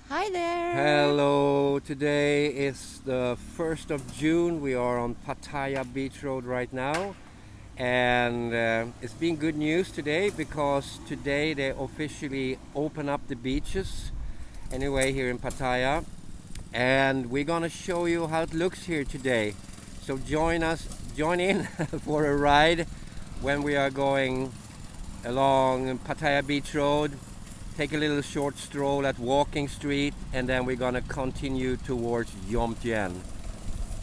Hi there. Hello, today is the 1st of June. We are on Pattaya Beach Road right now, and it's been good news today because today they officially open up the beaches anyway here in Pattaya, and we're gonna show you how it looks here today. So join in for a ride when we are going along Pattaya Beach Road. Take a little short stroll at Walking Street, and then we're gonna continue towards Jomtien.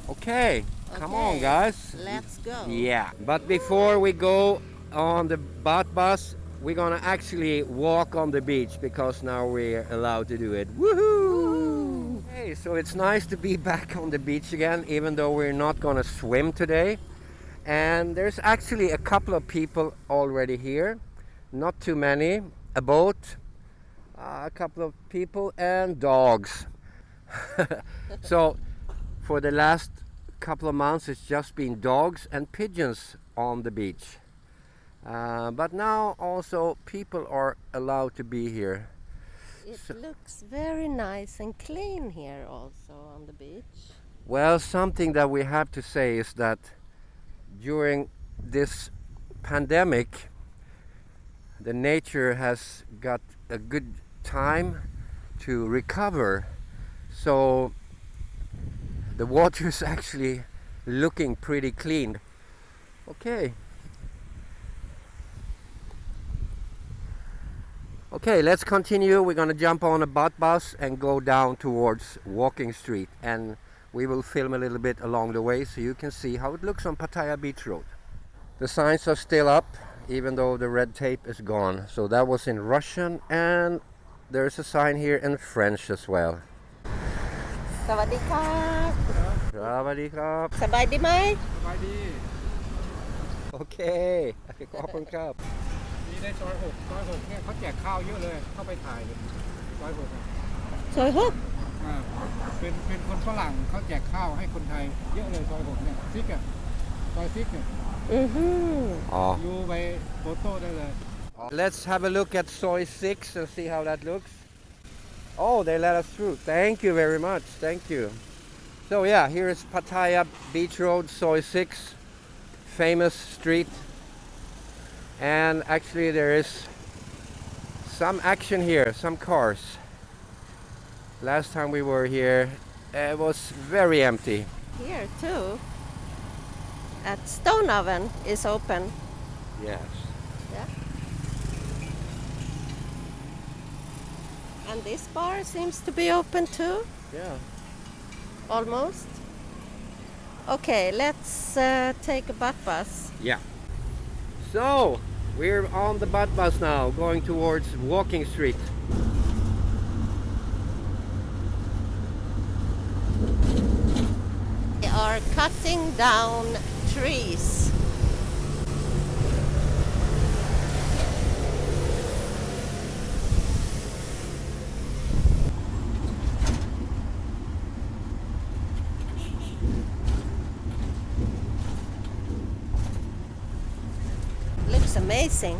Okay, come on, guys. Let's go. Yeah, but before we go on the bus, we're gonna actually walk on the beach because now we're allowed to do it. Woohoo! Hey, so it's nice to be back on the beach again, even though we're not gonna swim today. And there's actually a couple of people already here, not too many. A boat, a couple of people, and dogs. So for the last couple of months it's just been dogs and pigeons on the beach, but now also people are allowed to be here. It looks very nice and clean here also on the beach. Well, something that we have to say is that during this pandemic the nature has got a good time to recover, so the water is actually looking pretty clean. Okay, let's continue. We're gonna jump on a bus and go down towards Walking Street, and we will film a little bit along the way so you can see how it looks on Pattaya Beach Road. The signs are still up even though the red tape is gone. So that was in Russian, and there's a sign here in French as well. สวัสดีครับ Sawadee-krap. สบายดีไหม สบายดี Okay. ขอบคุณครับ นี่ได้ซอย6เนี่ยเขาแจกข้าวเยอะเลยเข้าไปถ่ายเลยซอย6อ่ะ ซอยหก เป็นคนฝรั่งเขาแจกข้าวให้คนไทยเยอะเลยซอย6เนี่ยซิกอ่ะซอยซิกเนี่ย Oh. อยู่ไปโฟโต้ได้เลย Let's have a look at Soy 6 and see how that looks. Oh, they let us through. Thank you very much. Thank you. So yeah, here is Pattaya Beach Road, Soy 6, famous street. And actually there is some action here, some cars. Last time we were here, it was very empty. Here too. At Stone Oven is open. Yes. Yeah. And this bar seems to be open too. Yeah. Almost. Okay, let's take a bus. Yeah. So, we're on the bus now, going towards Walking Street. They are cutting down trees. Looks amazing.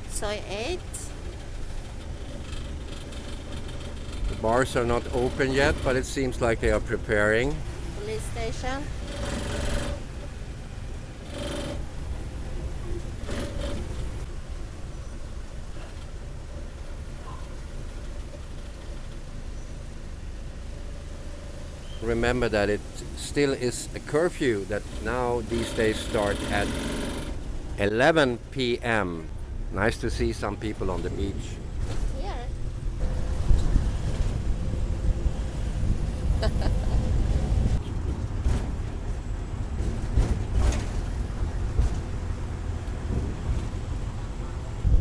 Soy 8. The bars are not open yet, but it seems like they are preparing. Police station. Remember that it still is a curfew that now these days start at 11 p.m. Nice to see some people on the beach. Here.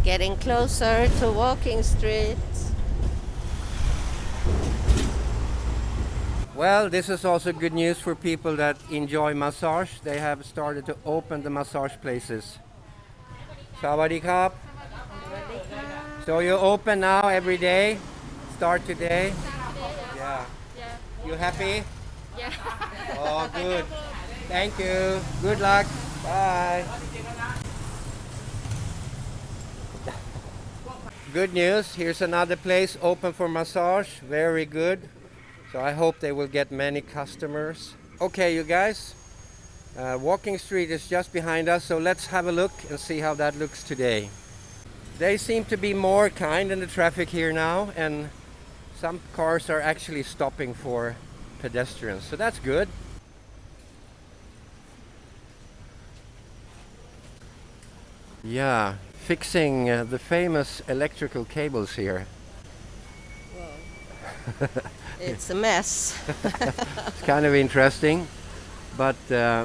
Getting closer to Walking Street. Well, this is also good news for people that enjoy massage. They have started to open the massage places. Sawadee krap. So you open now every day? Start today? Yeah. You happy? Yeah. Oh, good. Thank you. Good luck. Bye. Good news. Here's another place open for massage. Very good. So I hope they will get many customers. Okay, you guys. Walking Street is just behind us, so let's have a look and see how that looks today. They seem to be more kind in the traffic here now, and some cars are actually stopping for pedestrians, so that's good. Yeah, fixing the famous electrical cables here. Whoa. It's a mess. It's kind of interesting, but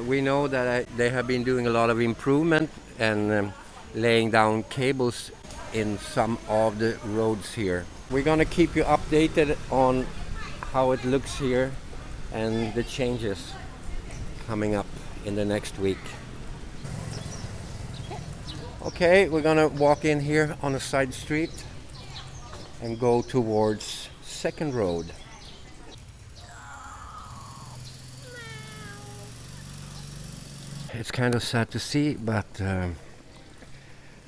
we know that they have been doing a lot of improvement and laying down cables in some of the roads here. We're gonna keep you updated on how it looks here and the changes coming up in the next week. Okay, we're gonna walk in here on a side street and go towards Second Road. It's kind of sad to see, but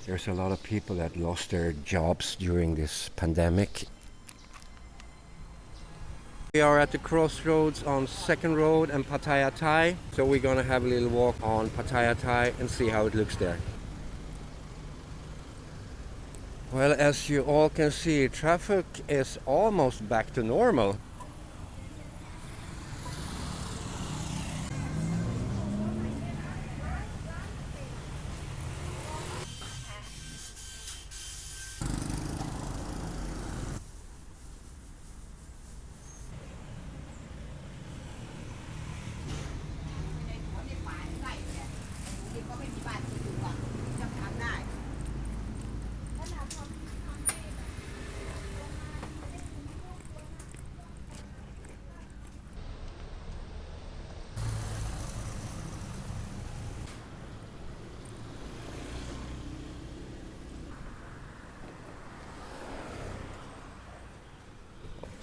there's a lot of people that lost their jobs during this pandemic. We are at the crossroads on Second Road and Pattaya Thai, so we're gonna have a little walk on Pattaya Thai and see how it looks there. Well, as you all can see, traffic is almost back to normal.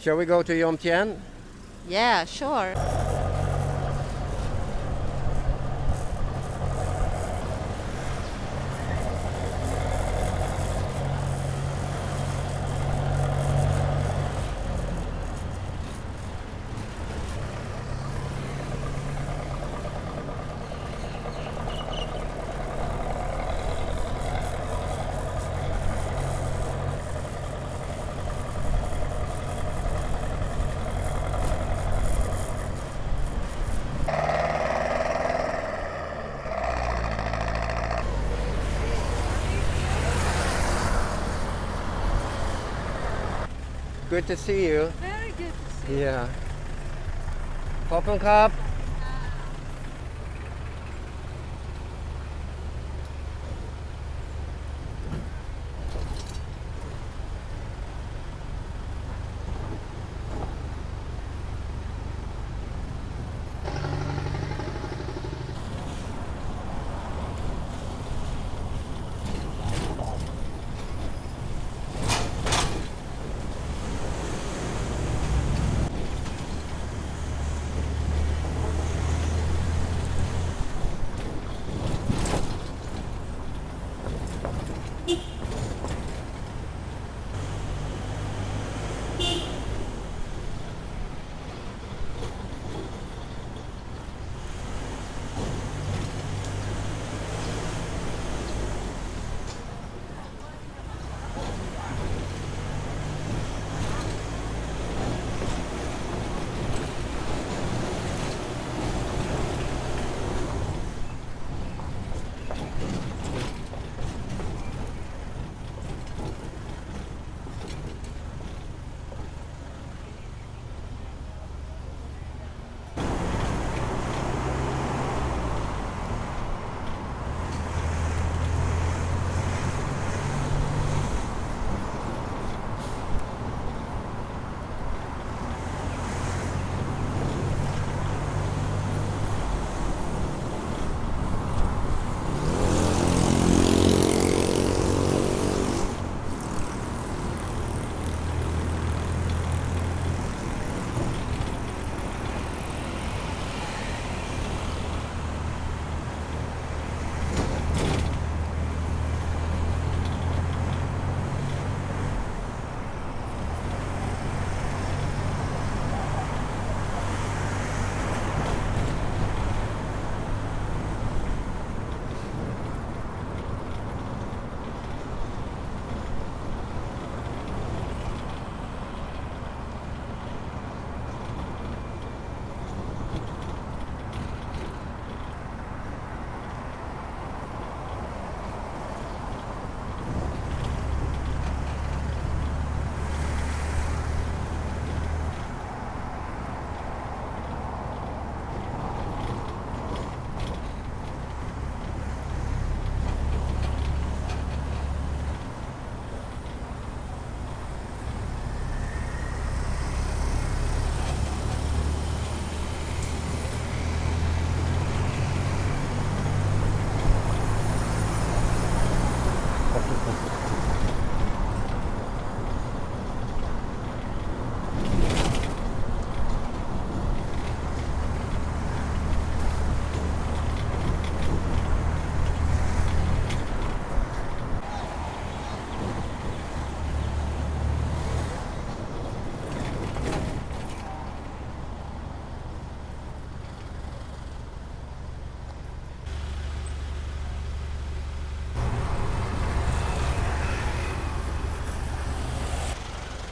Shall we go to Jomtien? Yeah, sure. Good to see you. Very good to see you. Yeah. ขอบคุณครับ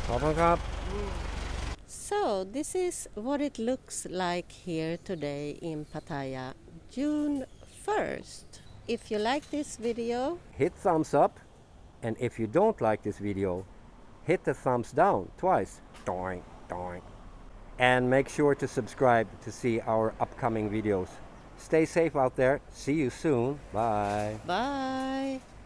ขอบคุณครับ So this is what it looks like here today in Pattaya, June 1st. If you like this video, Hit thumbs up, and if you don't like this video, hit the thumbs down twice. Doink, doink. And make sure to subscribe to see our upcoming videos. Stay safe out there. See you soon. Bye. bye!